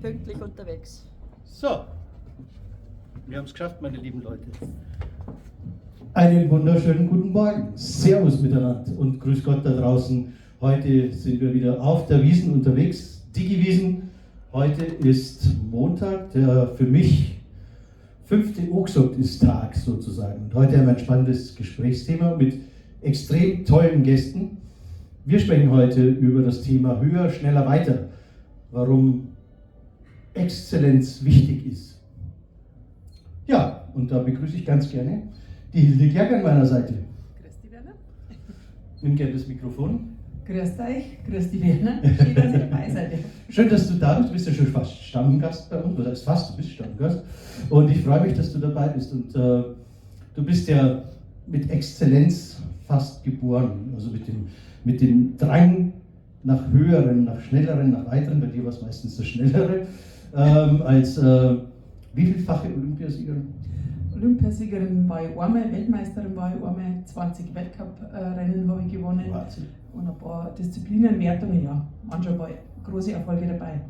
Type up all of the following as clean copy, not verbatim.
pünktlich unterwegs. So, wir haben es geschafft, meine lieben Leute. Einen wunderschönen guten Morgen. Servus miteinander und grüß Gott da draußen. Heute sind wir wieder auf der Wiesn unterwegs, Digi-Wiesn. Heute ist Montag, der für mich 5. Tag sozusagen. Und heute haben wir ein spannendes Gesprächsthema mit extrem tollen Gästen. Wir sprechen heute über das Thema Höher, Schneller, Weiter. Warum Exzellenz wichtig ist. Ja, und da begrüße ich ganz gerne die Hilde Klerk an meiner Seite. Grüß dich, Werner. Nimm gerne das Mikrofon. Grüß euch, grüß dich, Werner. Schön, dass ihr dabei seid. Schön, dass du da bist. Du bist ja schon fast Stammgast bei uns. Oder ist fast, du bist Stammgast. Und ich freue mich, dass du dabei bist. Und du bist ja mit Exzellenz fast geboren. Also mit dem Drang nach Höheren, nach Schnelleren, nach Weiteren. Bei dir war es meistens das Schnellere. Als wie vielfache Olympiasiegerin? Olympiasiegerin war ich einmal, Weltmeisterin war ich einmal, 20 Weltcup-Rennen habe ich gewonnen. Wahnsinn. Und ein paar Disziplinenwertungen, ja, waren schon ein paar große Erfolge dabei.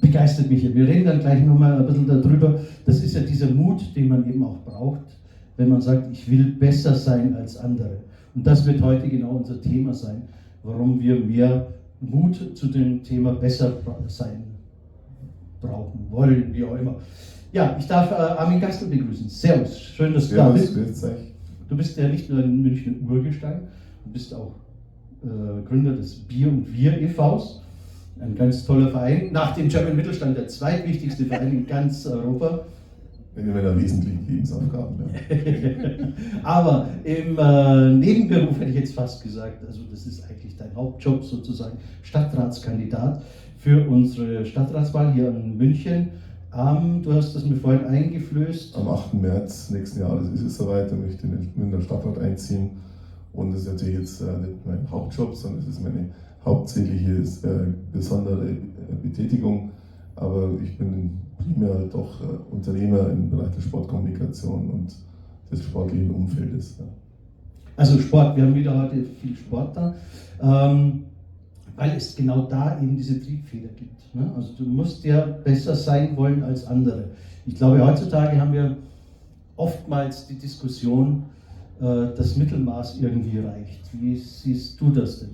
Begeistert mich. Wir reden dann gleich nochmal ein bisschen darüber. Das ist ja dieser Mut, den man eben auch braucht, wenn man sagt, ich will besser sein als andere. Und das wird heute genau unser Thema sein, warum wir mehr Mut zu dem Thema besser sein brauchen, wollen, wie auch immer. Ja, ich darf Armin Gastel begrüßen. Servus, schön, dass du da bist. Du bist ja nicht nur ein Münchner Urgestein, du bist auch Gründer des Bier und Wir e.V.s, ein ganz toller Verein, nach dem German Mittelstand der zweitwichtigste Verein in ganz Europa. Eine meiner wesentlichen Lebensaufgaben. Ja. Aber im Nebenberuf hätte ich jetzt fast gesagt, also das ist eigentlich dein Hauptjob sozusagen, Stadtratskandidat für unsere Stadtratswahl hier in München. Du hast das mir vorhin eingeflößt. Am 8. März nächsten Jahres ist es soweit, da möchte ich in den Münchner Stadtrat einziehen. Und das ist natürlich jetzt nicht mein Hauptjob, sondern es ist meine hauptsächliche besondere Betätigung. Aber ich bin primär doch Unternehmer im Bereich der Sportkommunikation und des sportlichen Umfeldes. Ja. Also Sport, wir haben wieder heute viel Sport da, weil es genau da eben diese Triebfeder gibt. Ne? Also du musst ja besser sein wollen als andere. Ich glaube, heutzutage haben wir oftmals die Diskussion, das Mittelmaß irgendwie reicht. Wie siehst du das denn?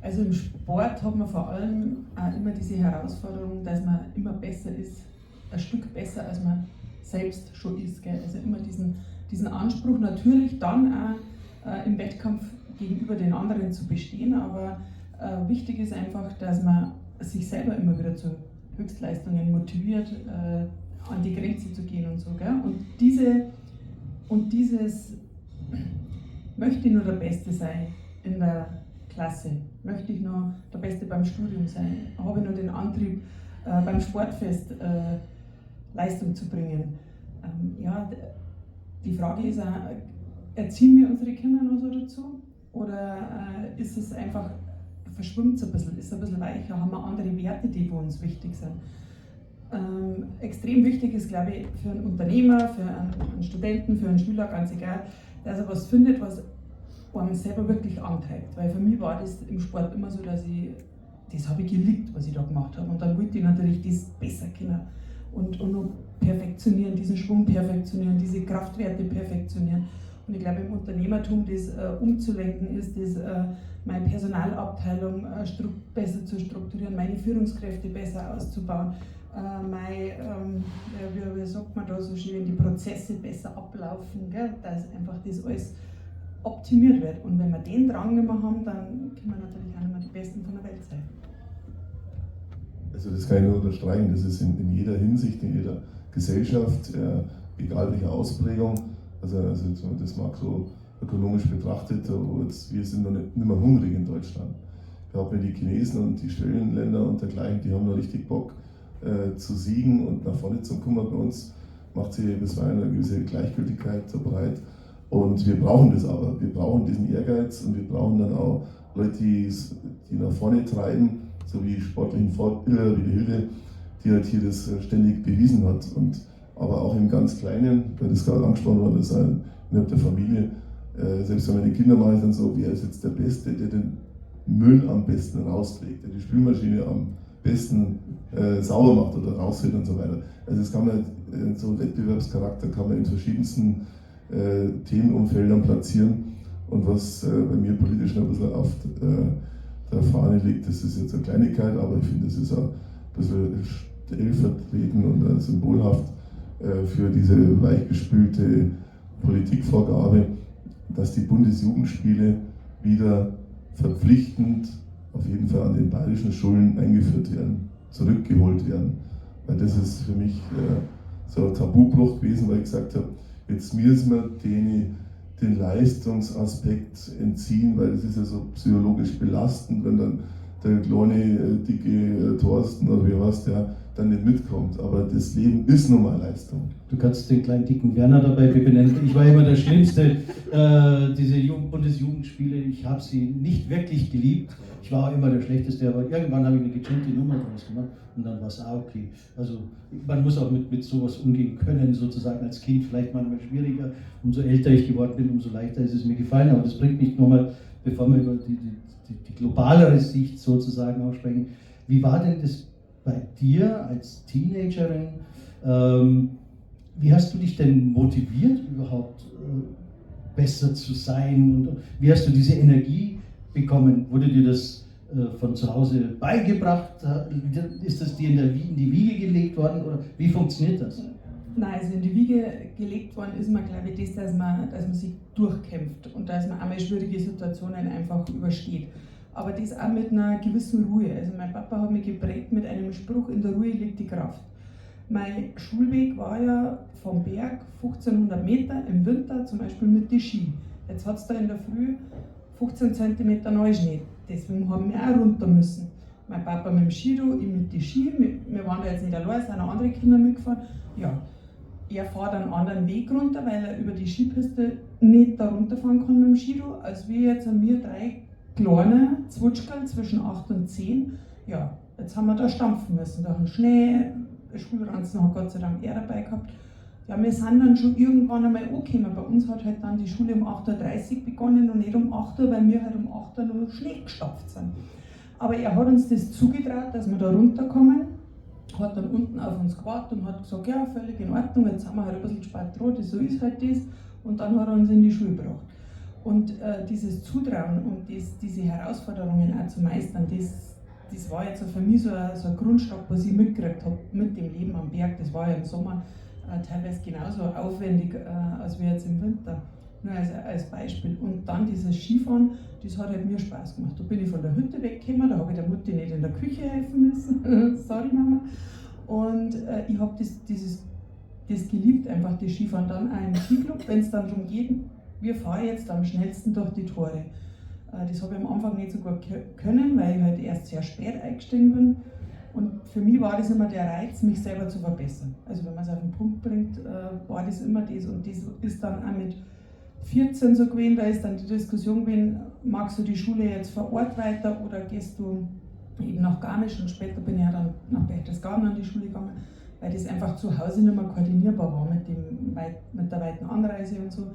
Also im Sport hat man vor allem auch immer diese Herausforderung, dass man immer besser ist, ein Stück besser als man selbst schon ist. Gell? Also immer diesen Anspruch natürlich dann auch im Wettkampf gegenüber den anderen zu bestehen, aber wichtig ist einfach, dass man sich selber immer wieder zu Höchstleistungen motiviert, an die Grenze zu gehen und so. Gell? Und dieses möchte ich nur der Beste sein in der Klasse, möchte ich noch der Beste beim Studium sein, habe ich noch den Antrieb beim Sportfest Leistung zu bringen. Ja, die Frage ist auch, erziehen wir unsere Kinder noch so dazu oder ist es einfach, verschwimmt es ein bisschen, ist ein bisschen weicher, haben wir andere Werte, die für uns wichtig sind. Extrem wichtig ist, glaube ich, für einen Unternehmer, für einen Studenten, für einen Schüler, ganz egal, dass er was findet, was einem selber wirklich antreibt. Weil für mich war das im Sport immer so, dass das habe ich geliebt, was ich da gemacht habe. Und dann wollte ich natürlich das besser können und noch perfektionieren, diesen Schwung perfektionieren, diese Kraftwerte perfektionieren. Und ich glaube, im Unternehmertum das umzulenken ist, das meine Personalabteilung besser zu strukturieren, meine Führungskräfte besser auszubauen, wie sagt man da so schön, die Prozesse besser ablaufen, gell? Dass einfach das alles optimiert wird. Und wenn wir den Drang nicht mehr haben, dann können wir natürlich auch nicht mehr die Besten von der Welt sein. Also das kann ich nur unterstreichen, das ist in jeder Hinsicht, in jeder Gesellschaft, egal welche Ausprägung, also das mag so ökonomisch betrachtet, aber wir sind noch nicht mehr hungrig in Deutschland. Ich glaube, die Chinesen und die Schwellenländer und dergleichen, die haben noch richtig Bock zu siegen und nach vorne zu kommen. Bei uns macht sich bisweilen eine gewisse Gleichgültigkeit so breit. Und wir brauchen das aber. Wir brauchen diesen Ehrgeiz und wir brauchen dann auch Leute, die nach vorne treiben, so wie sportlichen Fortbilder, wie die Hilde, die halt hier das ständig bewiesen hat. Und aber auch im ganz Kleinen, weil das gerade angesprochen wurde, das ist innerhalb der Familie, selbst wenn meine Kinder mal sind, so, wer ist jetzt der Beste, der den Müll am besten rausträgt, der die Spülmaschine am besten sauber macht oder rausholt und so weiter. Also das kann man, so Wettbewerbscharakter kann man in verschiedensten Themenumfeldern platzieren. Und was bei mir politisch noch ein bisschen auf der Fahne liegt, das ist jetzt eine Kleinigkeit, aber ich finde, das ist auch ein bisschen stellvertretend und symbolhaft für diese weichgespülte Politikvorgabe, dass die Bundesjugendspiele wieder verpflichtend auf jeden Fall an den bayerischen Schulen eingeführt werden, zurückgeholt werden. Weil das ist für mich so ein Tabubruch gewesen, weil ich gesagt habe, jetzt müssen wir den Leistungsaspekt entziehen, weil das ist ja so psychologisch belastend, wenn dann der kleine, dicke Thorsten oder wie heißt der dann nicht mitkommt. Aber das Leben ist nun mal Leistung. Du kannst den kleinen dicken Werner dabei benennen. Ich war immer der Schlimmste, diese Bundesjugendspiele, ich habe sie nicht wirklich geliebt. Ich war auch immer der Schlechteste, aber irgendwann habe ich eine gechillte Nummer draus gemacht und dann war es auch okay. Also man muss auch mit sowas umgehen können, sozusagen als Kind vielleicht manchmal schwieriger. Umso älter ich geworden bin, umso leichter ist es mir gefallen. Aber das bringt mich nochmal, bevor wir über die globalere Sicht sozusagen auch sprechen. Wie war denn das bei dir als Teenagerin? Wie hast du dich denn motiviert, überhaupt besser zu sein? Und wie hast du diese Energie bekommen? Wurde dir das von zu Hause beigebracht? Ist das dir in die Wiege gelegt worden? Oder wie funktioniert das? Nein, also in die Wiege gelegt worden ist mir, glaube ich, dass man sich durchkämpft und dass man einmal schwierige Situationen einfach übersteht. Aber das auch mit einer gewissen Ruhe. Also mein Papa hat mich geprägt mit einem Spruch, in der Ruhe liegt die Kraft. Mein Schulweg war ja vom Berg 1500 Meter im Winter, zum Beispiel mit den Ski. Jetzt hat es da in der Früh 15 cm Neuschnee, deswegen haben wir auch runter müssen. Mein Papa mit dem Skido, ich mit den Ski, wir waren da jetzt nicht allein, es sind auch andere Kinder mitgefahren. Ja, er fährt einen anderen Weg runter, weil er über die Skipiste nicht da runterfahren kann mit dem Skido, als wir jetzt an mir 3 kleine Zwutschgerl zwischen 8 und 10. Ja, jetzt haben wir da stampfen müssen, da haben Schnee, Schulranzen hat Gott sei Dank er dabei gehabt. Ja, wir sind dann schon irgendwann einmal angekommen. Bei uns hat halt dann die Schule um 8:30 Uhr begonnen und nicht um 8 Uhr, weil wir halt um 8 Uhr noch Schnee gestapft sind. Aber er hat uns das zugetraut, dass wir da runterkommen, hat dann unten auf uns gewartet und hat gesagt, ja, völlig in Ordnung, jetzt sind wir halt ein bisschen spät dran, so ist halt das. Und dann hat er uns in die Schule gebracht. Und dieses Zutrauen und diese Herausforderungen auch zu meistern, das war jetzt für mich so ein Grundstock, was ich mitgekriegt habe mit dem Leben am Berg. Das war ja im Sommer teilweise genauso aufwendig als wir jetzt im Winter. Nur als Beispiel. Und dann dieses Skifahren, das hat halt mir Spaß gemacht. Da bin ich von der Hütte weggekommen, da habe ich der Mutti nicht in der Küche helfen müssen. Sorry Mama. Und ich habe das geliebt, einfach das Skifahren. Dann auch im Skiclub, wenn es dann darum geht, wir fahren jetzt am schnellsten durch die Tore. Das habe ich am Anfang nicht so gut können, weil ich halt erst sehr spät eingestiegen bin. Und für mich war das immer der Reiz, mich selber zu verbessern. Also wenn man es auf den Punkt bringt, war das immer das. Und das ist dann auch mit 14 so gewesen, da ist dann die Diskussion gewesen, magst du die Schule jetzt vor Ort weiter oder gehst du eben nach Garmisch? Und später bin ich ja dann nach Berchtesgaden an die Schule gegangen, weil das einfach zu Hause nicht mehr koordinierbar war mit der weiten Anreise und so.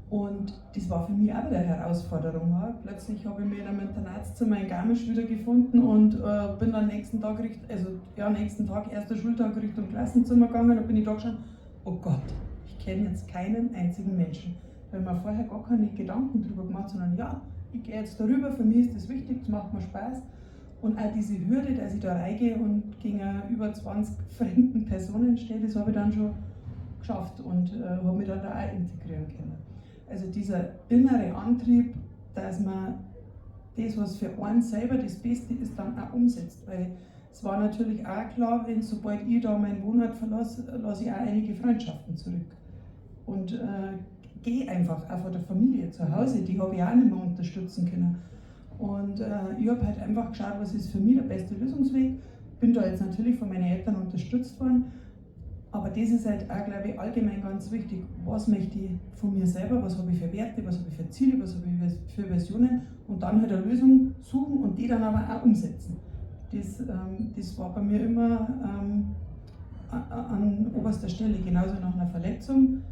Und das war für mich auch wieder eine Herausforderung. Ja. Plötzlich habe ich mich in einem Internatszimmer in Garmisch wieder gefunden und bin dann nächsten Tag, erster Schultag Richtung Klassenzimmer gegangen. Da bin ich da geschaut, oh Gott, ich kenne jetzt keinen einzigen Menschen. Weil mir vorher gar keine Gedanken darüber gemacht, sondern ja, ich gehe jetzt darüber, für mich ist das wichtig, das macht mir Spaß. Und auch diese Hürde, dass ich da reingehe und gegen über 20 fremden Personen stehe, das habe ich dann schon geschafft und habe mich dann da auch integrieren können. Also dieser innere Antrieb, dass man das, was für einen selber das Beste ist, dann auch umsetzt. Weil es war natürlich auch klar, wenn sobald ich da meinen Wohnort verlasse, lasse ich auch einige Freundschaften zurück. Und gehe einfach auch von der Familie zu Hause, die habe ich auch nicht mehr unterstützen können. Und ich habe halt einfach geschaut, was ist für mich der beste Lösungsweg. Bin da jetzt natürlich von meinen Eltern unterstützt worden. Aber das ist halt auch, glaube ich, allgemein ganz wichtig. Was möchte ich von mir selber, was habe ich für Werte, was habe ich für Ziele, was habe ich für Versionen und dann halt eine Lösung suchen und die dann aber auch umsetzen. Das war bei mir immer an oberster Stelle, genauso nach einer Verletzung.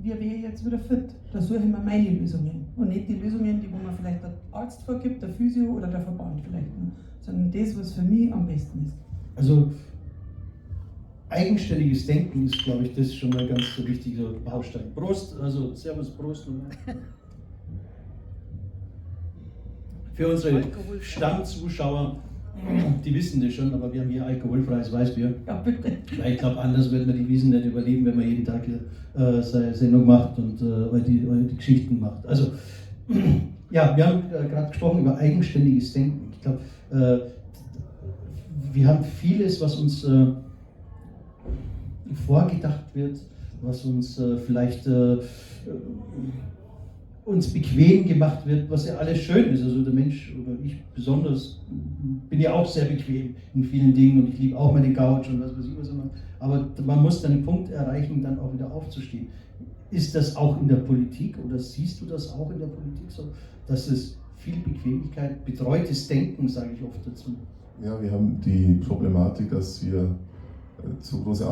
Wie wäre ich jetzt wieder fit? Da suche ich mir meine Lösungen. und nicht die Lösungen, die wo man vielleicht der Arzt vorgibt, der Physio oder der Verband vielleicht, sondern das, was für mich am besten ist. Also eigenständiges Denken ist, glaube ich, das ist schon mal ganz so wichtiger Baustein. Prost, also Servus, Prost. Für unsere Stammzuschauer, die wissen das schon, aber wir haben hier alkoholfreies Weißbier. Ja, bitte. Weil ich glaube, anders wird man die Wiesen nicht überleben, wenn man jeden Tag seine Sendung macht und die Geschichten macht. Also, ja, wir haben gerade gesprochen über eigenständiges Denken. Ich glaube, wir haben vieles, was uns vorgedacht wird, was uns vielleicht uns bequem gemacht wird, was ja alles schön ist. Also der Mensch, oder ich besonders, bin ja auch sehr bequem in vielen Dingen und ich liebe auch meine Couch und was weiß ich was immer. Aber man muss dann einen Punkt erreichen, dann auch wieder aufzustehen. Ist das auch in der Politik oder siehst du das auch in der Politik so, dass es viel Bequemlichkeit, betreutes Denken, sage ich oft dazu? Ja, wir haben die Problematik, dass wir zu große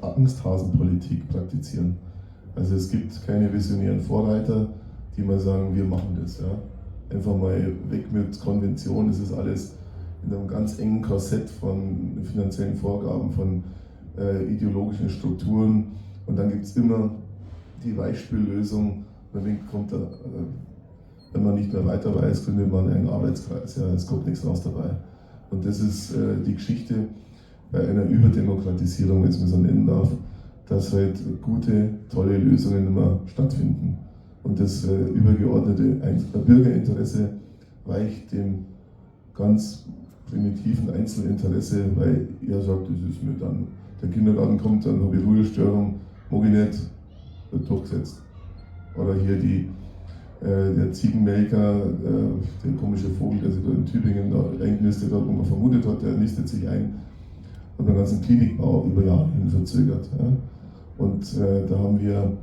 Angsthasenpolitik praktizieren. Also es gibt keine visionären Vorreiter, die mal sagen, wir machen das. Ja. Einfach mal weg mit Konventionen, es ist alles in einem ganz engen Korsett von finanziellen Vorgaben, von ideologischen Strukturen und dann gibt es immer die Weichspüllösung, wenn man nicht mehr weiter weiß, gründet man einen Arbeitskreis, ja, es kommt nichts raus dabei. Und das ist die Geschichte bei einer Überdemokratisierung, wenn ich es mal so nennen darf, dass halt gute, tolle Lösungen immer stattfinden. Und das übergeordnete Bürgerinteresse weicht dem ganz primitiven Einzelinteresse, weil er sagt, das ist mir dann, der Kindergarten kommt, dann habe ich Ruhestörung, mag ich nicht, wird durchgesetzt. Oder hier der Ziegenmelker, der komische Vogel, der sich da in Tübingen da eingenistet hat, wo man vermutet hat, der nistet sich ein und den ganzen Klinikbau über Jahre hin verzögert. Ja. Und da haben wir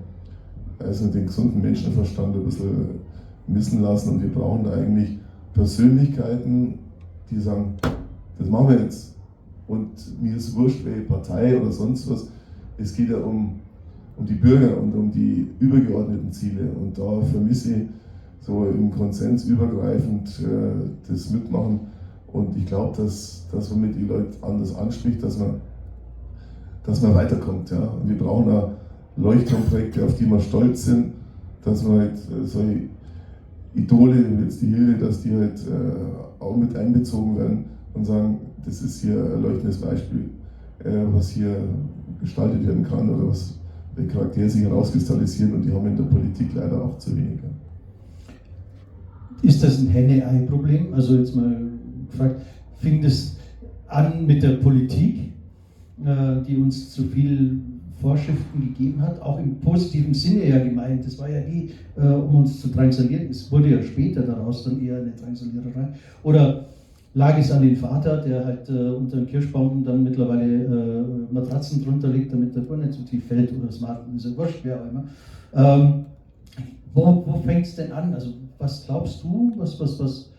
also den gesunden Menschenverstand ein bisschen missen lassen und wir brauchen da eigentlich Persönlichkeiten, die sagen, das machen wir jetzt und mir ist wurscht, welche Partei oder sonst was. Es geht ja um die Bürger und um die übergeordneten Ziele und da vermisse ich so im Konsens übergreifend das Mitmachen und ich glaube, dass womit die Leute anders anspricht, dass man weiterkommt. Ja? Und wir brauchen auch Leuchtturmprojekte, auf die wir stolz sind, dass wir halt solche Idole, jetzt die Hilde, dass die halt auch mit einbezogen werden und sagen, das ist hier ein leuchtendes Beispiel, was hier gestaltet werden kann oder was der Charaktere sich herauskristallisieren und die haben in der Politik leider auch zu wenig. Ist das ein Henne-Ei-Problem? Also jetzt mal gefragt, fing das an mit der Politik, die uns zu viel Vorschriften gegeben hat, auch im positiven Sinne ja gemeint. Das war ja nie, um uns zu drangsalieren. Es wurde ja später daraus dann eher eine Drangsaliererei. Oder lag es an den Vater, der halt unter den Kirschbaum dann mittlerweile Matratzen drunter legt, damit der Bur nicht so tief fällt oder das Marken, ist ja wurscht, wer auch immer. Wo fängt es denn an? Also was glaubst du, was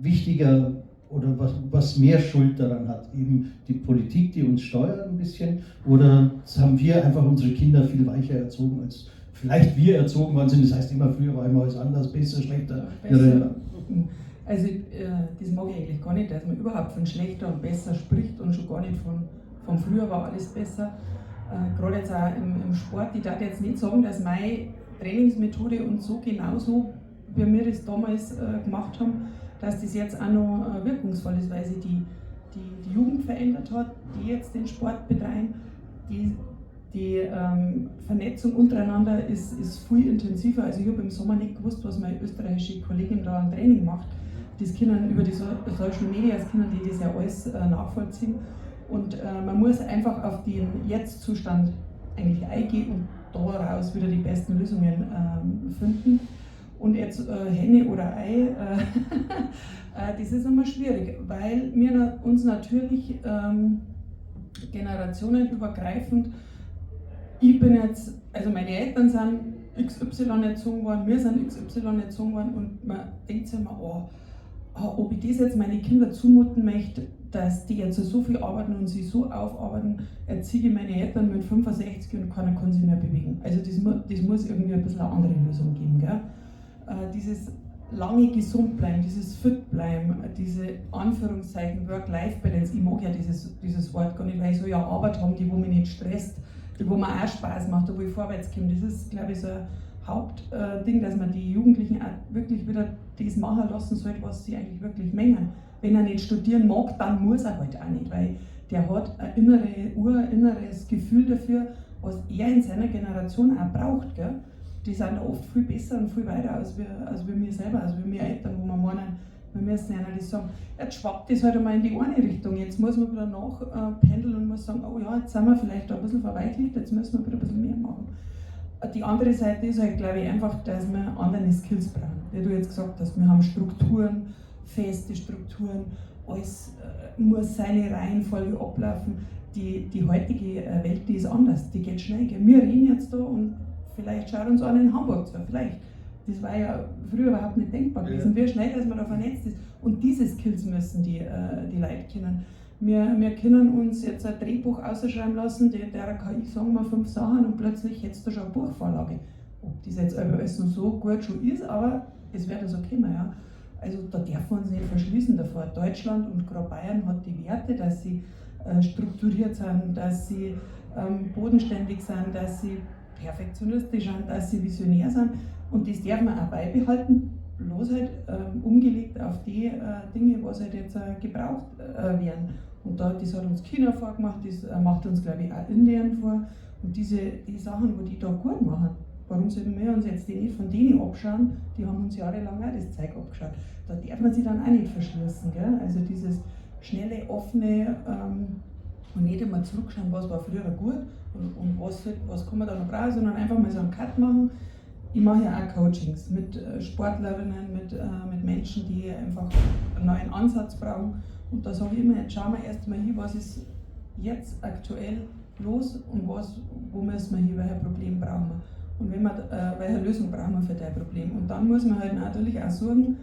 wichtiger oder was mehr Schuld daran hat? Eben die Politik, die uns steuert ein bisschen, oder haben wir einfach unsere Kinder viel weicher erzogen, als vielleicht wir erzogen worden sind? Das heißt immer, früher war immer alles anders, besser, schlechter. Besser. Also das mag ich eigentlich gar nicht, dass man überhaupt von schlechter und besser spricht und schon gar nicht von früher war alles besser. Gerade jetzt auch im Sport, ich darf jetzt nicht sagen, dass meine Trainingsmethode und so genauso, wie wir das damals gemacht haben, dass das jetzt auch noch wirkungsvoll ist, weil sich die Jugend verändert hat, die jetzt den Sport betreiben. Die Vernetzung untereinander ist viel intensiver. Also ich habe im Sommer nicht gewusst, was meine österreichische Kollegin da am Training macht. Das können über die Social Media, können die das ja alles nachvollziehen. Und man muss einfach auf den Jetzt-Zustand eigentlich eingehen und daraus wieder die besten Lösungen finden. Und jetzt Henne oder Ei, das ist immer schwierig, weil wir uns natürlich generationenübergreifend, ich bin jetzt, also meine Eltern sind XY erzogen worden, wir sind XY erzogen worden und man denkt sich immer, oh, ob ich das jetzt meine Kinder zumuten möchte, dass die jetzt so viel arbeiten und sich so aufarbeiten, erziehe ich meine Eltern mit 65 und keiner kann sich mehr bewegen. Also das muss irgendwie ein bisschen eine andere Lösung geben. Gell? Dieses lange gesund bleiben, dieses fit bleiben, diese Anführungszeichen Work-Life-Balance, ich mag ja dieses Wort gar nicht, weil ich so ja Arbeit haben, die wo mich nicht stresst, die wo mir auch Spaß macht, wo ich vorwärts komme. Das ist, glaube ich, so ein Hauptding, dass man die Jugendlichen auch wirklich wieder das machen lassen sollte, was sie eigentlich wirklich mengen. Wenn er nicht studieren mag, dann muss er halt auch nicht, weil der hat ein inneres Gefühl dafür, was er in seiner Generation auch braucht. Gell? Die sind da oft viel besser und viel weiter als wir selber, als wir Eltern, wo wir meinen, wir müssen einer das sagen, jetzt schwappt das halt einmal in die eine Richtung, jetzt muss man wieder nachpendeln und muss sagen, oh ja, jetzt sind wir vielleicht da ein bisschen verweichlicht, jetzt müssen wir wieder ein bisschen mehr machen. Die andere Seite ist halt, glaube ich, einfach, dass wir andere Skills brauchen. Wie du jetzt gesagt hast, wir haben Strukturen, feste Strukturen, alles muss seine Reihenfolge ablaufen. Die heutige Welt, die ist anders, die geht schnell. Gell? Wir reden jetzt da und vielleicht schaut uns einer in Hamburg zu, vielleicht. Das war ja früher überhaupt nicht denkbar gewesen, wie schnell dass man da vernetzt ist. Und diese Skills müssen die Leute kennen. Wir können uns jetzt ein Drehbuch ausschreiben lassen, der KI sagen wir 5 Sachen und plötzlich hättest du schon eine Buchvorlage. Ob das jetzt alles noch so gut schon ist, aber es wird so kommen. Ja. Also da dürfen wir uns nicht verschließen davor. Deutschland und gerade Bayern hat die Werte, dass sie strukturiert sind, dass sie bodenständig sind, dass sie perfektionistisch sind, dass sie visionär sind. Und das darf man auch beibehalten, bloß halt umgelegt auf die Dinge, was halt jetzt gebraucht werden. Und das hat uns China vorgemacht, das macht uns, glaube ich, auch Indien vor. Und die Sachen, wo die da gut machen, warum sollten wir uns jetzt die nicht von denen abschauen? Die haben uns jahrelang auch das Zeug abgeschaut. Da darf man sich dann auch nicht verschließen. Gell? Also dieses schnelle, offene und nicht immer zurückschauen, was war früher gut und was kann man da noch brauchen, sondern einfach mal so einen Cut machen. Ich mache ja auch Coachings mit Sportlerinnen, mit Menschen, die einfach einen neuen Ansatz brauchen. Und da sage ich immer, jetzt schauen wir erst mal hin, was ist jetzt aktuell los und wo müssen wir hin, welche Probleme brauchen wir. Und welche Lösung brauchen wir für dein Problem. Und dann muss man halt natürlich auch suchen,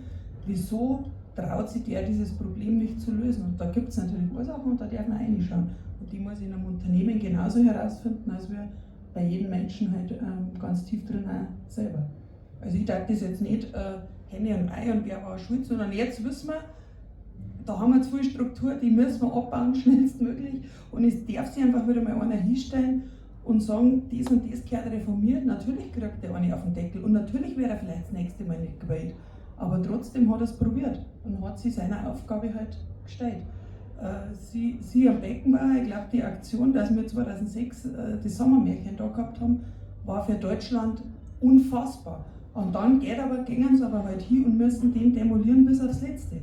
wieso traut sich der dieses Problem nicht zu lösen. Und da gibt es natürlich Ursachen und da darf man reinschauen. Und die muss ich in einem Unternehmen genauso herausfinden, als wir bei jedem Menschen halt ganz tief drin auch selber. Also ich darf das jetzt nicht Henne und Ei und wer war schuld, sondern jetzt wissen wir, da haben wir zu viel Struktur, die müssen wir abbauen, schnellstmöglich. Und es darf sich einfach wieder mal einer hinstellen und sagen, das und das gehört reformiert. Natürlich kriegt der eine auf den Deckel und natürlich wäre er vielleicht das nächste Mal nicht gewählt. Aber trotzdem hat er es probiert und hat sich seiner Aufgabe halt gestellt. Sie am Beckenbauer, ich glaube, die Aktion, dass wir 2006 das Sommermärchen da gehabt haben, war für Deutschland unfassbar. Und dann gingen sie aber halt hin und müssen den demolieren bis aufs Letzte.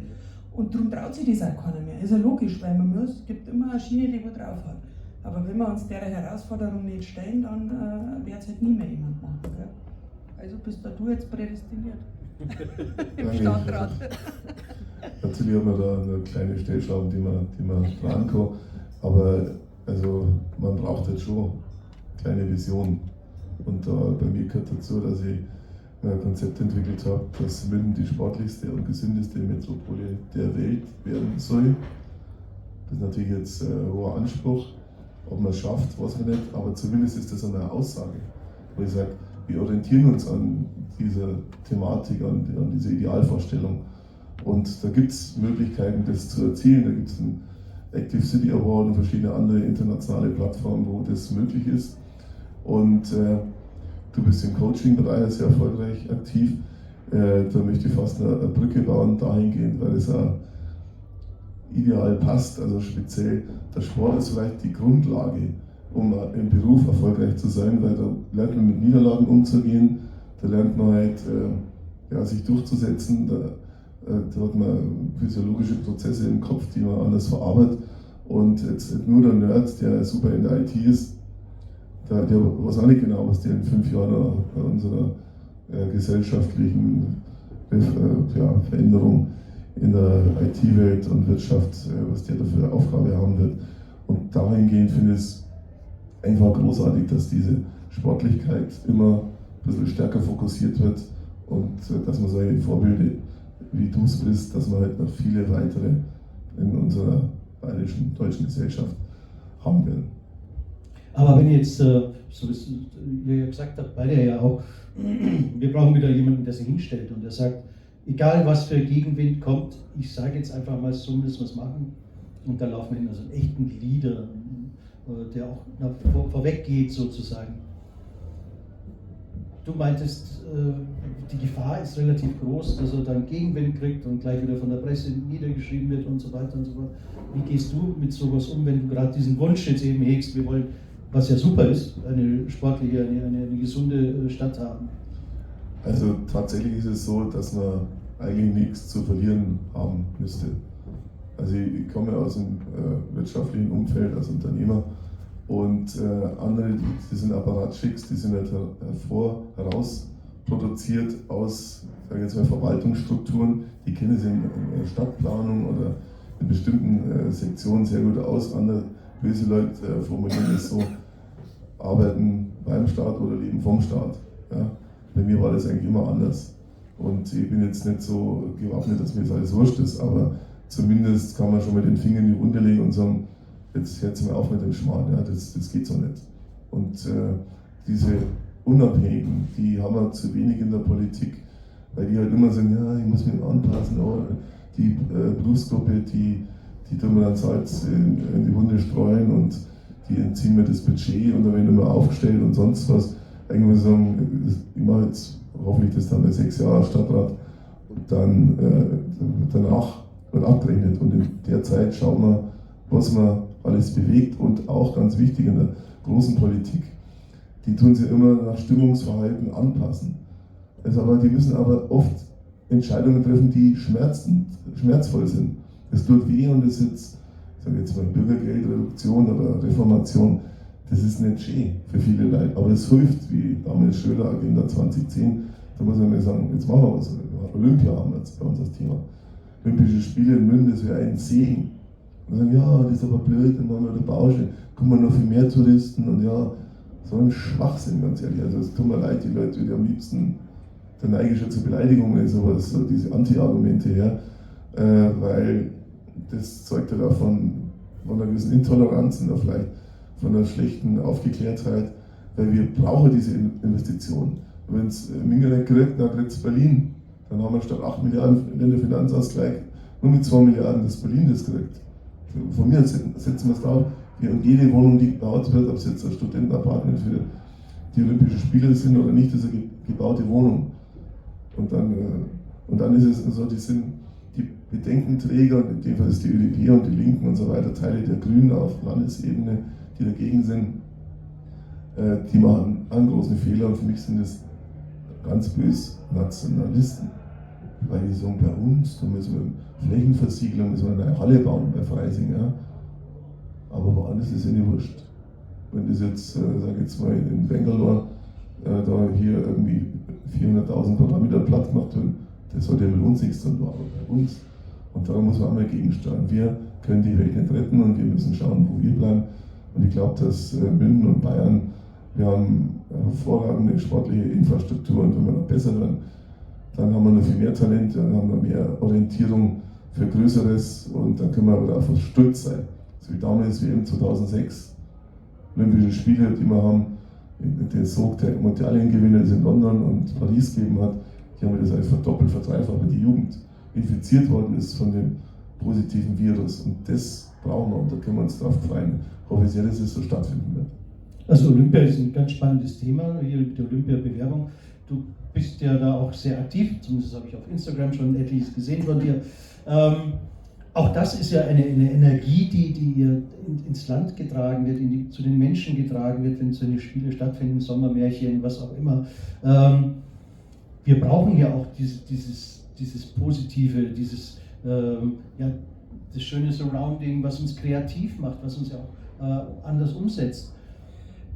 Und darum traut sich das auch keiner mehr. Ist ja logisch, weil es gibt immer eine Schiene, die wo drauf hat. Aber wenn wir uns der Herausforderung nicht stellen, dann wird es halt nie mehr jemand machen. Gell? Also bist du jetzt prädestiniert. Im Stadtrat. Natürlich haben wir da eine kleine Stellschraube, die man dran kann. Aber also, man braucht jetzt schon eine kleine Vision. Und bei mir gehört dazu, dass ich ein Konzept entwickelt habe, dass München die sportlichste und gesündeste Metropole der Welt werden soll. Das ist natürlich jetzt ein hoher Anspruch. Ob man es schafft, weiß man nicht, aber zumindest ist das eine Aussage, wo ich sage, wir orientieren uns an dieser Thematik, an dieser Idealvorstellung. Und da gibt es Möglichkeiten, das zu erzielen. Da gibt es einen Active City Award und verschiedene andere internationale Plattformen, wo das möglich ist. Und du bist im Coaching-Bereich sehr erfolgreich aktiv. Da möchte ich fast eine Brücke bauen dahingehend, weil es auch ideal passt. Also speziell der Sport ist vielleicht die Grundlage, um im Beruf erfolgreich zu sein, weil da lernt man mit Niederlagen umzugehen, da lernt man halt sich durchzusetzen, da hat man physiologische Prozesse im Kopf, die man anders verarbeitet. Und jetzt nur der Nerd, der super in der IT ist, der weiß auch nicht genau, was der in 5 Jahren bei unserer gesellschaftlichen Veränderung in der IT-Welt und Wirtschaft, was der dafür eine Aufgabe haben wird. Und dahingehend finde ich es einfach großartig, dass diese Sportlichkeit immer ein bisschen stärker fokussiert wird und dass man solche Vorbilder wie du es bist, dass wir halt noch viele weitere in unserer bayerischen, deutschen Gesellschaft haben werden. Aber wenn jetzt, so wie ihr gesagt habt, beide ja auch, wir brauchen wieder jemanden, der sich hinstellt und der sagt, egal was für Gegenwind kommt, ich sage jetzt einfach mal, so müssen wir es machen. Und da laufen wir in so einen echten Leader, der auch vorweg geht sozusagen. Du meintest, die Gefahr ist relativ groß, dass er dann Gegenwind kriegt und gleich wieder von der Presse niedergeschrieben wird und so weiter und so fort. Wie gehst du mit sowas um, wenn du gerade diesen Wunsch jetzt eben hegst, wir wollen, was ja super ist, eine sportliche, eine gesunde Stadt haben? Also tatsächlich ist es so, dass man eigentlich nichts zu verlieren haben müsste. Also ich komme aus dem wirtschaftlichen Umfeld als Unternehmer und andere, die sind Apparatschicks, die sind halt heraus produziert aus, sage ich jetzt mal, Verwaltungsstrukturen, die kennen sich in der Stadtplanung oder in bestimmten Sektionen sehr gut aus. Andere böse Leute formulieren es so, arbeiten beim Staat oder leben vom Staat. Ja? Bei mir war das eigentlich immer anders. Und ich bin jetzt nicht so gewappnet, dass mir das alles wurscht ist, aber zumindest kann man schon mit den Fingern in die Wunde legen und sagen, jetzt hört mal auf mit dem Schmarrn, ja, das geht so nicht. Und diese Unabhängigen, die haben wir zu wenig in der Politik, weil die halt immer sagen, ja, ich muss mich anpassen, oh, die Berufsgruppe, die tun mir dann Salz in die Wunde streuen und die entziehen mir das Budget und dann werden immer aufgestellt und sonst was. Eigentlich muss ich sagen, ich mache jetzt hoffentlich das dann bei 6 Jahren Stadtrat und dann danach wird abgerechnet und in der Zeit schauen wir, was man alles bewegt und auch ganz wichtig in der großen Politik, die tun sich immer nach Stimmungsverhalten anpassen. Also die müssen aber oft Entscheidungen treffen, die schmerzvoll sind. Es tut weh und es ist jetzt, ich sage jetzt mal Bürgergeldreduktion oder Reformation, das ist nicht schön für viele Leute, aber es hilft, wie damals Schröder Agenda 2010, da muss man mal sagen, jetzt machen wir was. Olympia haben wir jetzt bei uns das Thema. Olympische Spiele in München, das wäre ein Segen. Und dann sagen, ja, das ist aber blöd, dann machen wir eine Bausche, kommen noch viel mehr Touristen und ja, so ein Schwachsinn, ganz ehrlich. Also es tut mir leid, die Leute, die am liebsten, der neige schon zur Beleidigung ist, aber so diese Anti-Argumente her, weil das zeugt ja davon von einer gewissen Intoleranz und vielleicht von einer schlechten Aufgeklärtheit, weil wir brauchen diese Investitionen. Wenn es Minga nicht kriegt, dann kriegt es Berlin. Dann haben wir statt 8 Milliarden Länderfinanzausgleich nur mit 2 Milliarden, dass Berlin das kriegt. Von mir setzen wir es drauf. Und jede Wohnung, die gebaut wird, ob es jetzt ein Studentenapartment für die Olympischen Spiele sind oder nicht, ist eine gebaute Wohnung. Und dann ist es so, die sind die Bedenkenträger, und in dem Fall ist die ÖDP und die Linken und so weiter, Teile der Grünen auf Landesebene, die dagegen sind, die machen einen großen Fehler und für mich sind es ganz böse Nationalisten. Weil die sagen, bei uns, da müssen wir Flächenversiegelung, müssen wir eine Halle bauen bei Freising. Ja? Aber woanders ist ja nicht wurscht. Wenn das jetzt, sage ich jetzt mal, in Bangalore, da hier irgendwie 400.000 Quadratmeter Platz gemacht wird, das sollte ja mit uns nichts tun, aber bei uns. Und da muss man einmal gegensteuern. Wir können die Welt nicht retten und wir müssen schauen, wo wir bleiben. Und ich glaube, dass München und Bayern, wir haben hervorragende sportliche Infrastruktur und wenn wir noch besser werden, dann haben wir noch viel mehr Talent, dann haben wir mehr Orientierung für Größeres und dann können wir aber auch stolz sein. So wie damals WM 2006, Olympische Spiele, die wir haben, den Sog der Medaillengewinner, die es in London und Paris gegeben hat, die haben das einfach verdoppelt, verdreifacht, weil die Jugend infiziert worden ist von dem positiven Virus. Und das brauchen wir und da können wir uns darauf freuen. Ich hoffe sehr, dass es so stattfinden wird. Also Olympia ist ein ganz spannendes Thema, hier mit der Olympia-Bewerbung. Du bist ja da auch sehr aktiv, zumindest habe ich auf Instagram schon etliches gesehen von dir. Auch das ist ja eine Energie, die hier ins Land getragen wird, zu den Menschen getragen wird, wenn solche Spiele stattfinden, Sommermärchen, was auch immer. Wir brauchen ja auch dieses Positive, das schöne Surrounding, was uns kreativ macht, was uns ja auch anders umsetzt.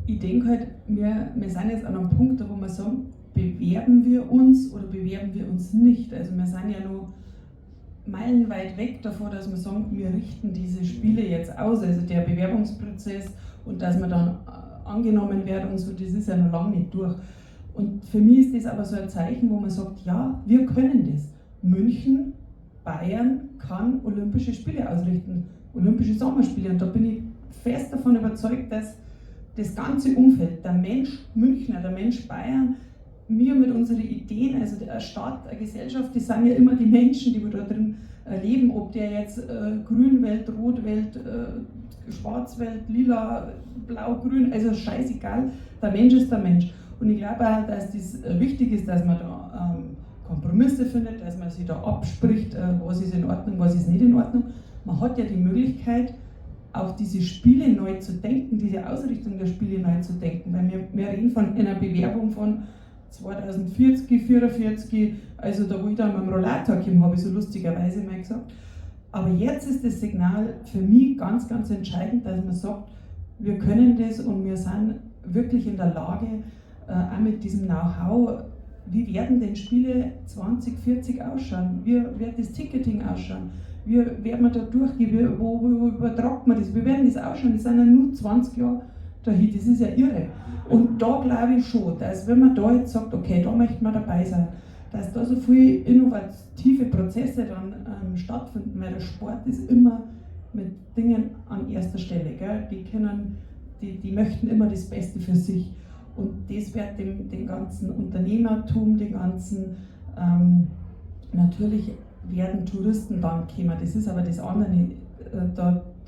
Ich denke halt, wir sind jetzt an einem Punkt, wo wir sagen, bewerben wir uns oder bewerben wir uns nicht. Also wir sind ja noch meilenweit weg davor, dass wir sagen, wir richten diese Spiele jetzt aus. Also der Bewerbungsprozess und dass wir dann angenommen werden und so, das ist ja noch lange nicht durch. Und für mich ist das aber so ein Zeichen, wo man sagt, ja, wir können das. München, Bayern kann Olympische Spiele ausrichten, Olympische Sommerspiele. Und da bin ich fest davon überzeugt, dass das ganze Umfeld, der Mensch Münchner, der Mensch Bayern, wir mit unseren Ideen, also der Staat, eine Gesellschaft, das sind ja immer die Menschen, die wir da drin leben, ob der jetzt Grünwelt, Rotwelt, Schwarzwelt, Lila, Blau, Grün, also scheißegal, der Mensch ist der Mensch. Und ich glaube auch, dass das wichtig ist, dass man da Kompromisse findet, dass man sich da abspricht, was ist in Ordnung, was ist nicht in Ordnung. Man hat ja die Möglichkeit, auch diese Spiele neu zu denken, diese Ausrichtung der Spiele neu zu denken, weil wir reden von einer Bewerbung von 2040, 44, also da wo ich dann mit dem Rollator komme, habe ich so lustigerweise mal gesagt. Aber jetzt ist das Signal für mich ganz, ganz entscheidend, dass man sagt, wir können das und wir sind wirklich in der Lage, auch mit diesem Know-how, wie werden denn Spiele 2040 ausschauen, wie wird das Ticketing ausschauen, wie werden wir da durchgehen, wo übertragt man das, wie werden das ausschauen, das sind ja nur 20 Jahre dahin, das ist ja irre. Und da glaube ich schon, dass wenn man da jetzt sagt, okay, da möchte man dabei sein, dass da so viele innovative Prozesse dann stattfinden, weil der Sport ist immer mit Dingen an erster Stelle. Gell? Die möchten immer das Beste für sich. Und das wird dem ganzen Unternehmertum, den ganzen, natürlich werden Touristen dann kommen, das ist aber das andere,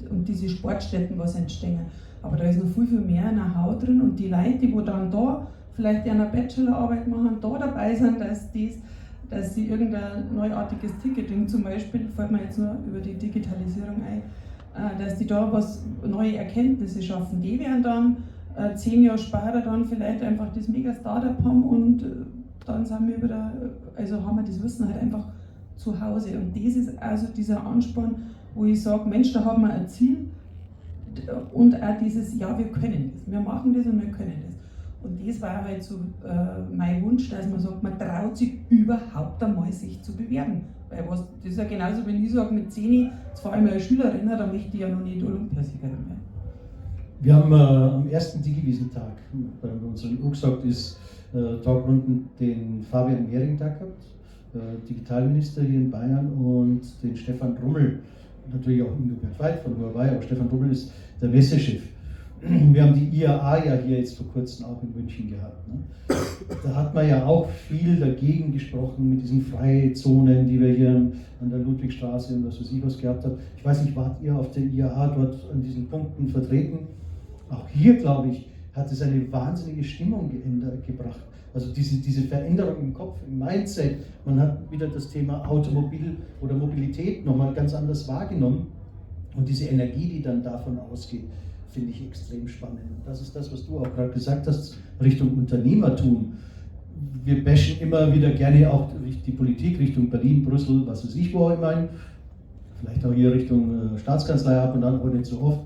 und diese Sportstätten, was entstehen. Aber da ist noch viel, viel mehr Know-how drin und die Leute, die dann da vielleicht eine Bachelorarbeit machen, da dabei sind, dass sie irgendein neuartiges Ticketing zum Beispiel, fällt mir jetzt nur über die Digitalisierung ein, dass die da neue Erkenntnisse schaffen. Die werden dann 10 Jahre später dann vielleicht einfach das Mega-Startup haben und dann sind wir wieder, also haben wir das Wissen halt einfach zu Hause. Und das ist also dieser Ansporn, wo ich sage, Mensch, da haben wir ein Ziel und auch dieses, ja, wir können das, wir machen das und wir können das. Und das war halt so mein Wunsch, dass man sagt, man traut sich überhaupt einmal sich zu bewerben. Weil das ist ja genauso, wenn ich sage, mit 10, jetzt fahre ich mal als Schülerin, dann möchte ich ja noch nicht Olympiasiegerin werden. Wir haben am ersten Digiwiesentag bei unserem gesagt, ist Talkrunden den Fabian Mehring-Tag gehabt, Digitalminister hier in Bayern, und den Stefan Rummel, natürlich auch Ingebert Veit von Huawei, aber Stefan Rummel ist der Messechef. Wir haben die IAA ja hier jetzt vor kurzem auch in München gehabt. Ne? Da hat man ja auch viel dagegen gesprochen mit diesen Freizonen, die wir hier an der Ludwigstraße und was weiß ich was gehabt haben. Ich weiß nicht, wart ihr auf der IAA dort an diesen Punkten vertreten? Auch hier, glaube ich, hat es eine wahnsinnige Stimmung gebracht. Also diese Veränderung im Kopf, im Mindset. Man hat wieder das Thema Automobil oder Mobilität nochmal ganz anders wahrgenommen. Und diese Energie, die dann davon ausgeht, finde ich extrem spannend. Und das ist das, was du auch gerade gesagt hast, Richtung Unternehmertum. Wir bashen immer wieder gerne auch die Politik Richtung Berlin, Brüssel, was weiß ich wo ich meine. Vielleicht auch hier Richtung Staatskanzlei ab und an, auch nicht so oft.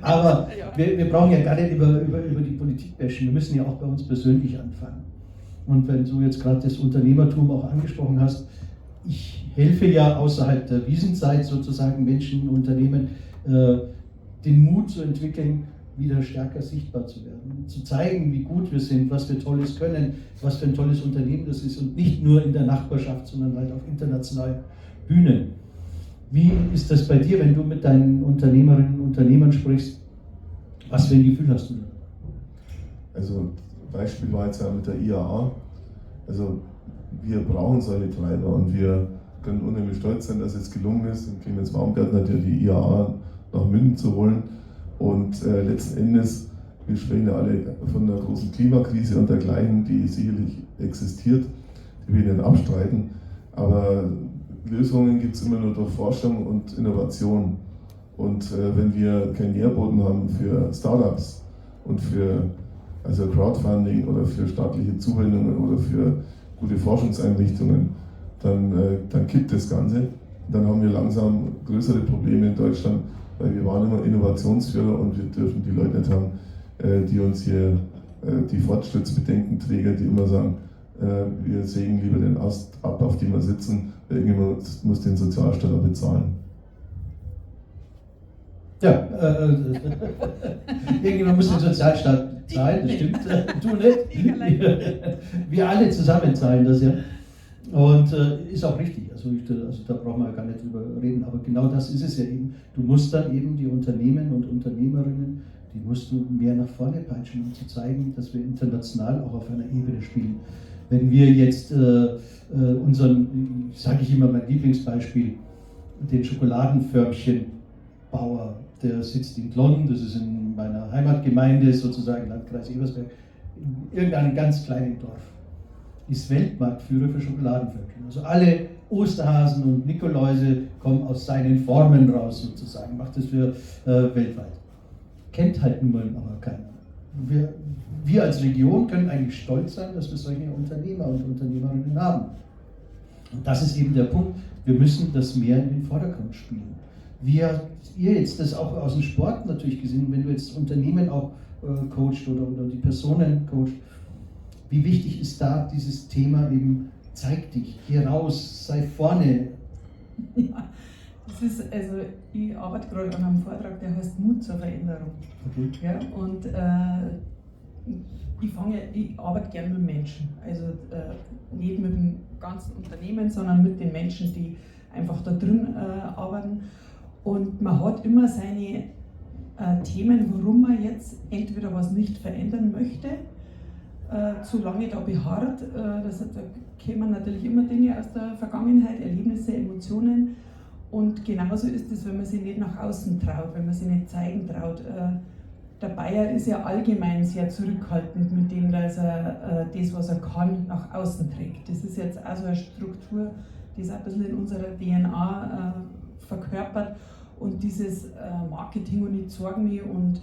Aber wir brauchen ja gar nicht über die Politik bashen, wir müssen ja auch bei uns persönlich anfangen. Und wenn du jetzt gerade das Unternehmertum auch angesprochen hast, ich helfe ja außerhalb der Wiesenzeit sozusagen Menschen, Unternehmen, den Mut zu entwickeln, wieder stärker sichtbar zu werden, zu zeigen, wie gut wir sind, was wir Tolles können, was für ein tolles Unternehmen das ist und nicht nur in der Nachbarschaft, sondern halt auf internationalen Bühnen. Wie ist das bei dir, wenn du mit deinen Unternehmerinnen und Unternehmern sprichst? Was für ein Gefühl hast du da? Also Beispiel war jetzt ja mit der IAA. Also wir brauchen solche Treiber und wir können unheimlich stolz sein, dass es gelungen ist, und Clemens Baumgärtner die IAA nach München zu holen. Und letzten Endes, wir sprechen ja alle von der großen Klimakrise und dergleichen, die sicherlich existiert, die wir nicht abstreiten. Aber Lösungen gibt es immer nur durch Forschung und Innovation. Und wenn wir keinen Nährboden haben für Startups und für Crowdfunding oder für staatliche Zuwendungen oder für gute Forschungseinrichtungen, dann kippt das Ganze. Dann haben wir langsam größere Probleme in Deutschland, weil wir waren immer Innovationsführer und wir dürfen die Leute nicht haben, die uns hier, die Fortschrittsbedenkenträger, die immer sagen, wir sägen lieber den Ast ab, auf dem wir sitzen, irgendjemand muss den Sozialstaat auch bezahlen. Ja, irgendjemand muss den Sozialstaat zahlen, das stimmt. Du nicht. Wir alle zusammen zahlen das ja. Und ist auch richtig, also da brauchen wir gar nicht drüber reden, aber genau das ist es ja eben. Du musst dann eben die Unternehmen und Unternehmerinnen, die musst du mehr nach vorne peitschen, um zu zeigen, dass wir international auch auf einer Ebene spielen. Wenn wir jetzt sage ich immer mein Lieblingsbeispiel, den Schokoladenförmchenbauer, der sitzt in Glonn, das ist in meiner Heimatgemeinde, sozusagen Landkreis Ebersberg, in irgendeinem ganz kleinen Dorf, ist Weltmarktführer für Schokoladenförmchen. Also alle Osterhasen und Nikoläuse kommen aus seinen Formen raus, sozusagen, macht das für weltweit. Kennt halt nun mal aber keiner. Wir als Region können eigentlich stolz sein, dass wir solche Unternehmer und Unternehmerinnen haben. Und das ist eben der Punkt, wir müssen das mehr in den Vordergrund spielen. Wie habt ihr jetzt das auch aus dem Sport natürlich gesehen, wenn du jetzt Unternehmen auch coacht oder die Personen coacht, wie wichtig ist da dieses Thema eben, zeig dich, geh raus, sei vorne. Ja, das ist, also ich arbeite gerade an einem Vortrag, der heißt Mut zur Veränderung. Okay. Ja, und ich arbeite gerne mit Menschen, also nicht mit dem ganzen Unternehmen, sondern mit den Menschen, die einfach da drin arbeiten. Und man hat immer seine Themen, warum man jetzt entweder was nicht verändern möchte, zu lange da beharrt. Da kommen natürlich immer Dinge aus der Vergangenheit, Erlebnisse, Emotionen. Und genauso ist es, wenn man sich nicht nach außen traut, wenn man sich nicht zeigen traut. Der Bayer ist ja allgemein sehr zurückhaltend mit dem, dass er das, was er kann, nach außen trägt. Das ist jetzt auch so eine Struktur, die ist ein bisschen in unserer DNA verkörpert. Und dieses Marketing und ich zeige mich und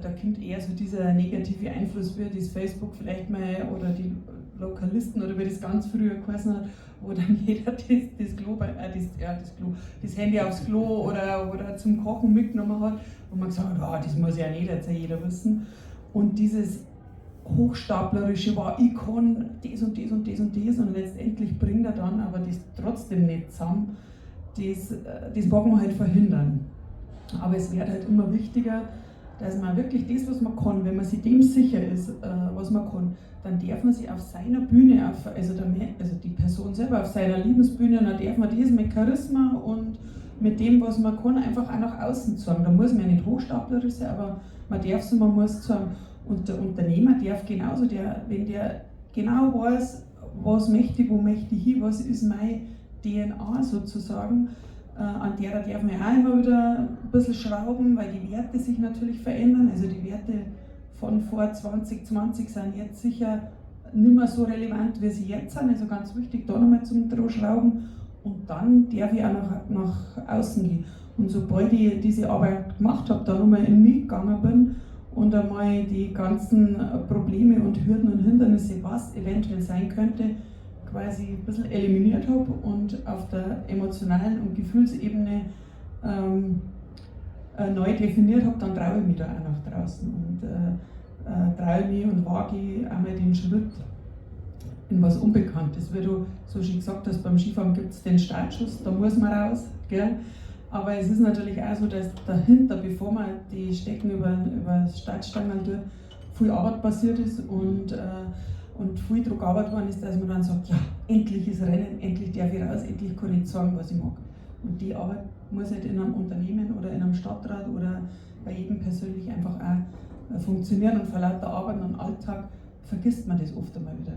da kommt eher so dieser negative Einfluss, wie das Facebook vielleicht mal oder die Lokalisten oder wie das ganz früher geheißen hat, wo dann jeder das Handy aufs Klo oder zum Kochen mitgenommen hat und man gesagt hat, das muss ja nicht jetzt jeder wissen. Und dieses Hochstaplerische war, ich kann das und das und das und das und letztendlich bringt er dann aber das trotzdem nicht zusammen. Das mag man halt verhindern. Aber es wird halt immer wichtiger, dass man wirklich das, was man kann, wenn man sich dem sicher ist, was man kann, dann darf man sich auf seiner Bühne, also die Person selber auf seiner Lebensbühne, dann darf man das mit Charisma und mit dem, was man kann, einfach auch nach außen zeigen. Da muss man ja nicht hochstaplerisch sein, aber man darf es und man muss zeigen. Und der Unternehmer darf genauso, wenn der genau weiß, was möchte ich, wo möchte ich hin, was ist meine DNA sozusagen, an der darf man auch immer wieder ein bisschen schrauben, weil die Werte sich natürlich verändern. Also die Werte von vor 2020 sind jetzt sicher nicht mehr so relevant, wie sie jetzt sind. Also ganz wichtig, da nochmal zum Schrauben. Und dann darf ich auch nach außen gehen. Und sobald ich diese Arbeit gemacht habe, da nochmal in mich gegangen bin und einmal die ganzen Probleme und Hürden und Hindernisse, was eventuell sein könnte, quasi ein bisschen eliminiert habe und auf der emotionalen und Gefühlsebene neu definiert habe, dann traue ich mich da auch nach draußen und traue mich und wage einmal den Schritt in was Unbekanntes. Wie du so schön gesagt hast, beim Skifahren gibt es den Startschuss, da muss man raus, gell? Aber es ist natürlich auch so, dass dahinter, bevor man die Stecken über Startstangen tut, viel Arbeit passiert ist und viel Druck Arbeit worden ist, dass man dann sagt, ja, endlich ist Rennen, endlich darf ich raus, endlich kann ich sagen, was ich mag. Und die Arbeit muss halt in einem Unternehmen oder in einem Stadtrat oder bei jedem persönlich einfach auch funktionieren, und vor lauter Arbeit und Alltag vergisst man das oft einmal wieder.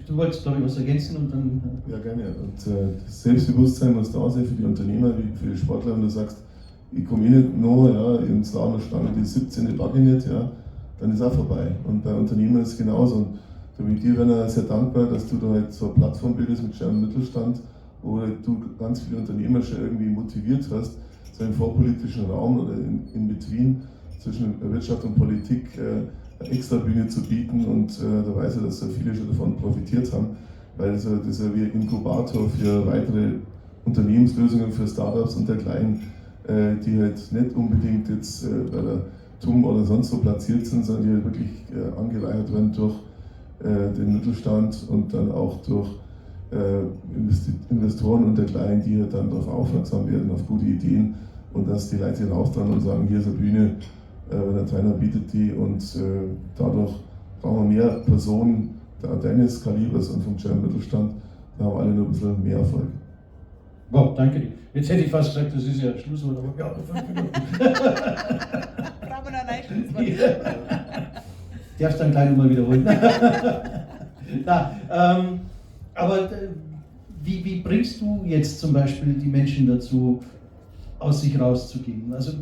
Du wolltest, glaube ich, was ergänzen und dann... Ja, gerne. Und das Selbstbewusstsein muss da sein für die Unternehmer, wie für die Sportler. Wenn du sagst, ich komme eh nicht noch, ja, im Slalom stand die 17. Backe nicht, ja, dann ist auch vorbei. Und bei Unternehmen ist es genauso. Und da bin ich dir, Werner, sehr dankbar, dass du da halt so eine Plattform bildest mit Schirm Mittelstand, wo du ganz viele Unternehmer schon irgendwie motiviert hast, so im vorpolitischen Raum oder in between zwischen Wirtschaft und Politik eine extra Bühne zu bieten, und da weiß ich, dass so viele schon davon profitiert haben, weil das ist ja wie ein Inkubator für weitere Unternehmenslösungen für Startups und dergleichen, die halt nicht unbedingt jetzt bei der TUM oder sonst wo platziert sind, sondern die halt wirklich angereichert werden durch den Mittelstand und dann auch durch Investoren und dergleichen, die halt dann darauf aufmerksam werden, auf gute Ideen, und dass die Leute raustragen und sagen, hier ist eine Bühne, der Trainer bietet die, und dadurch brauchen wir mehr Personen deines Kalibers und vom German Mittelstand, da haben alle nur ein bisschen mehr Erfolg. Wow, danke dir. Jetzt hätte ich fast gesagt, das ist ja Schlusswort, aber wir haben 5 Minuten. Brauchen wir noch ein Schlusswort. Darfst dann gleich nochmal wiederholen. Na, aber wie bringst du jetzt zum Beispiel die Menschen dazu, aus sich rauszugehen? Also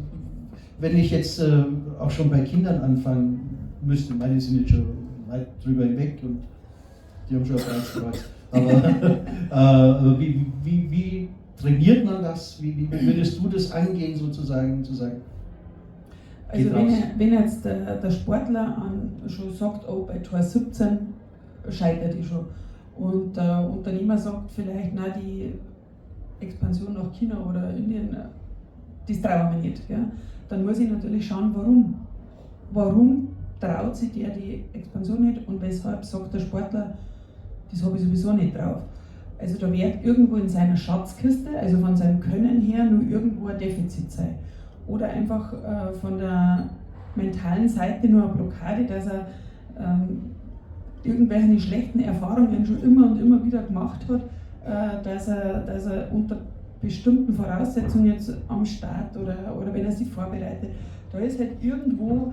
wenn ich jetzt auch schon bei Kindern anfangen müsste, meine sind jetzt schon weit drüber hinweg und die haben schon ein Kreuz. Aber wie trainiert man das? Wie würdest du das angehen, sozusagen, zu sagen? Also wenn jetzt der Sportler schon sagt, oh, bei Tor 17 scheitert ich schon. Und der Unternehmer sagt vielleicht, na die Expansion nach China oder Indien, das trauen wir nicht. Ja? Dann muss ich natürlich schauen, warum. Warum traut sich der die Expansion nicht und weshalb sagt der Sportler, das habe ich sowieso nicht drauf. Also da wird irgendwo in seiner Schatzkiste, also von seinem Können her, nur irgendwo ein Defizit sein. Oder einfach von der mentalen Seite nur eine Blockade, dass er irgendwelche schlechten Erfahrungen schon immer und immer wieder gemacht hat, dass er unter bestimmten Voraussetzungen jetzt am Start oder wenn er sich vorbereitet, da ist halt irgendwo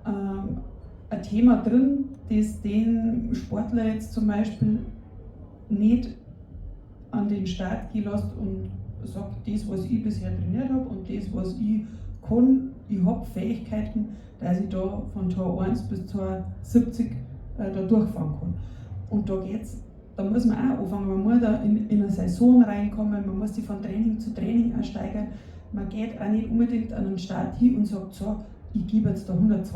ein Thema drin, das den Sportler jetzt zum Beispiel nicht an den Start gelässt und sagt, das, was ich bisher trainiert habe und das, was ich kann, ich habe Fähigkeiten, dass ich da von Tor 1 bis Tor 70 da durchfahren kann. Und da muss man auch anfangen, man muss da in eine Saison reinkommen, man muss sich von Training zu Training steigern. Man geht auch nicht unbedingt an den Start hin und sagt, so, ich gebe jetzt da 120%.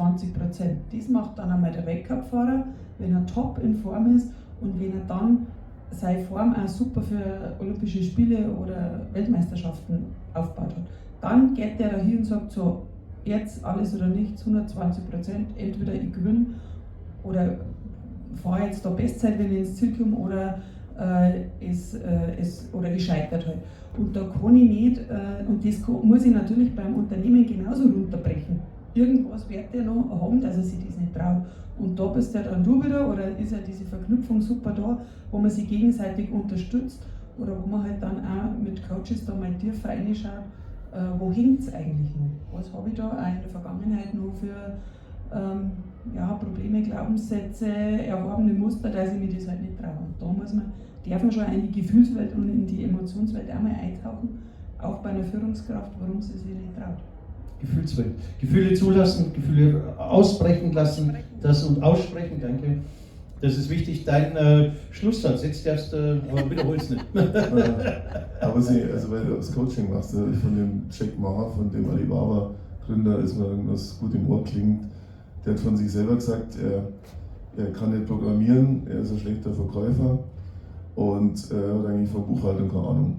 Das macht dann einmal der Weltcup-Fahrer, wenn er top in Form ist und wenn er dann seine Form auch super für Olympische Spiele oder Weltmeisterschaften aufgebaut hat. Dann geht der da hin und sagt so, jetzt alles oder nichts, 120%, entweder ich gewinne oder fahre jetzt da Bestzeit, wenn ich ins Ziel komme, oder ich scheitere halt. Und da kann ich nicht, und das muss ich natürlich beim Unternehmen genauso runterbrechen. Irgendwas wird der noch haben, dass er sich das nicht traut. Und da bist ja dann du wieder, oder ist ja diese Verknüpfung super da, wo man sich gegenseitig unterstützt, oder wo man halt dann auch mit Coaches da mal tiefer reinschaut, wo hängt es eigentlich noch? Was habe ich da auch in der Vergangenheit noch für Probleme, Glaubenssätze, erworbene Muster, dass ich mir das halt nicht traue. Und da darf man schon in die Gefühlswelt und in die Emotionswelt auch mal eintauchen, auch bei einer Führungskraft, warum sie sich nicht traut. Gefühlswelt. Gefühle zulassen, Gefühle ausbrechen lassen, das und aussprechen, danke. Das ist wichtig. Dein Schlusssatz, jetzt darfst du, aber wiederhol's nicht. Aber weil du das Coaching machst, von dem Jack Ma, von dem Alibaba-Gründer, ist mir irgendwas gut im Ohr klingt. Der hat von sich selber gesagt, er kann nicht programmieren, er ist ein schlechter Verkäufer und er hat eigentlich von Buchhaltung keine Ahnung.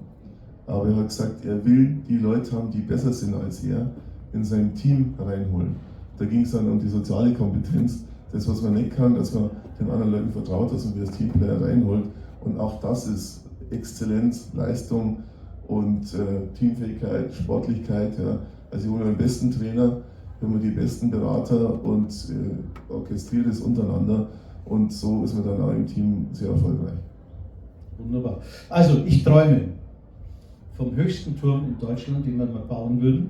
Aber er hat gesagt, er will die Leute haben, die besser sind als er, in sein Team reinholen. Da ging es dann um die soziale Kompetenz, das, was man nicht kann, dass man den anderen Leuten vertraut, dass man das Teamplayer reinholt. Und auch das ist Exzellenz, Leistung und Teamfähigkeit, Sportlichkeit. Ja. Also ich hole den besten Trainer, ich hole die besten Berater und orchestriere das untereinander. Und so ist man dann auch im Team sehr erfolgreich. Wunderbar. Also ich träume vom höchsten Turm in Deutschland, den wir mal bauen würden.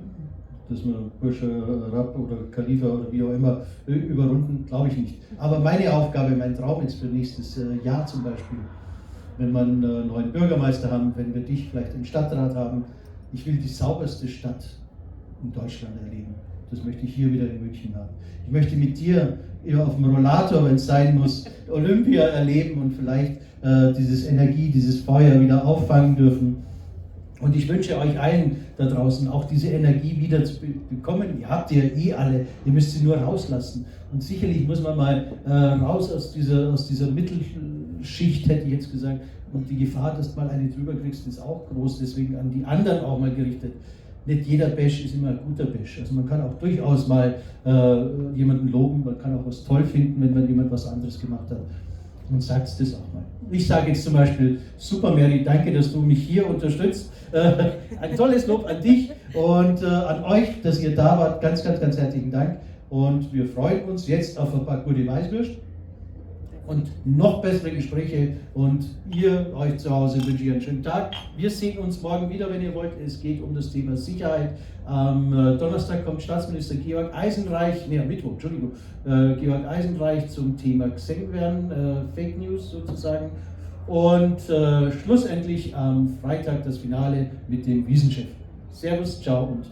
Dass wir Bursche, Rapp oder Khalifa oder wie auch immer überrunden, glaube ich nicht. Aber meine Aufgabe, mein Traum ist für nächstes Jahr zum Beispiel, wenn wir einen neuen Bürgermeister haben, wenn wir dich vielleicht im Stadtrat haben, ich will die sauberste Stadt in Deutschland erleben. Das möchte ich hier wieder in München haben. Ich möchte mit dir auf dem Rollator, wenn es sein muss, Olympia erleben und vielleicht dieses Energie, dieses Feuer wieder auffangen dürfen. Und ich wünsche euch allen da draußen auch diese Energie wieder zu bekommen. Ihr habt ihr eh alle, ihr müsst sie nur rauslassen. Und sicherlich muss man mal raus aus dieser Mittelschicht, hätte ich jetzt gesagt. Und die Gefahr, dass du mal eine drüber kriegst, ist auch groß. Deswegen an die anderen auch mal gerichtet. Nicht jeder Bash ist immer ein guter Bash. Also man kann auch durchaus mal jemanden loben, man kann auch was toll finden, wenn man jemand was anderes gemacht hat. Und sagt das auch mal. Ich sage jetzt zum Beispiel, super Mary, danke, dass du mich hier unterstützt. Ein tolles Lob an dich und an euch, dass ihr da wart. Ganz, ganz, ganz herzlichen Dank. Und wir freuen uns jetzt auf ein paar gute Weißwürste. und noch bessere Gespräche. Und ihr, euch zu Hause, wünsche ich einen schönen Tag. Wir sehen uns morgen wieder, wenn ihr wollt. Es geht um das Thema Sicherheit. Am Donnerstag kommt Staatsminister Georg Eisenreich, am Mittwoch, Entschuldigung, Georg Eisenreich zum Thema Xenvern, Fake News sozusagen. Und schlussendlich am Freitag das Finale mit dem Wiesenchef. Servus, ciao und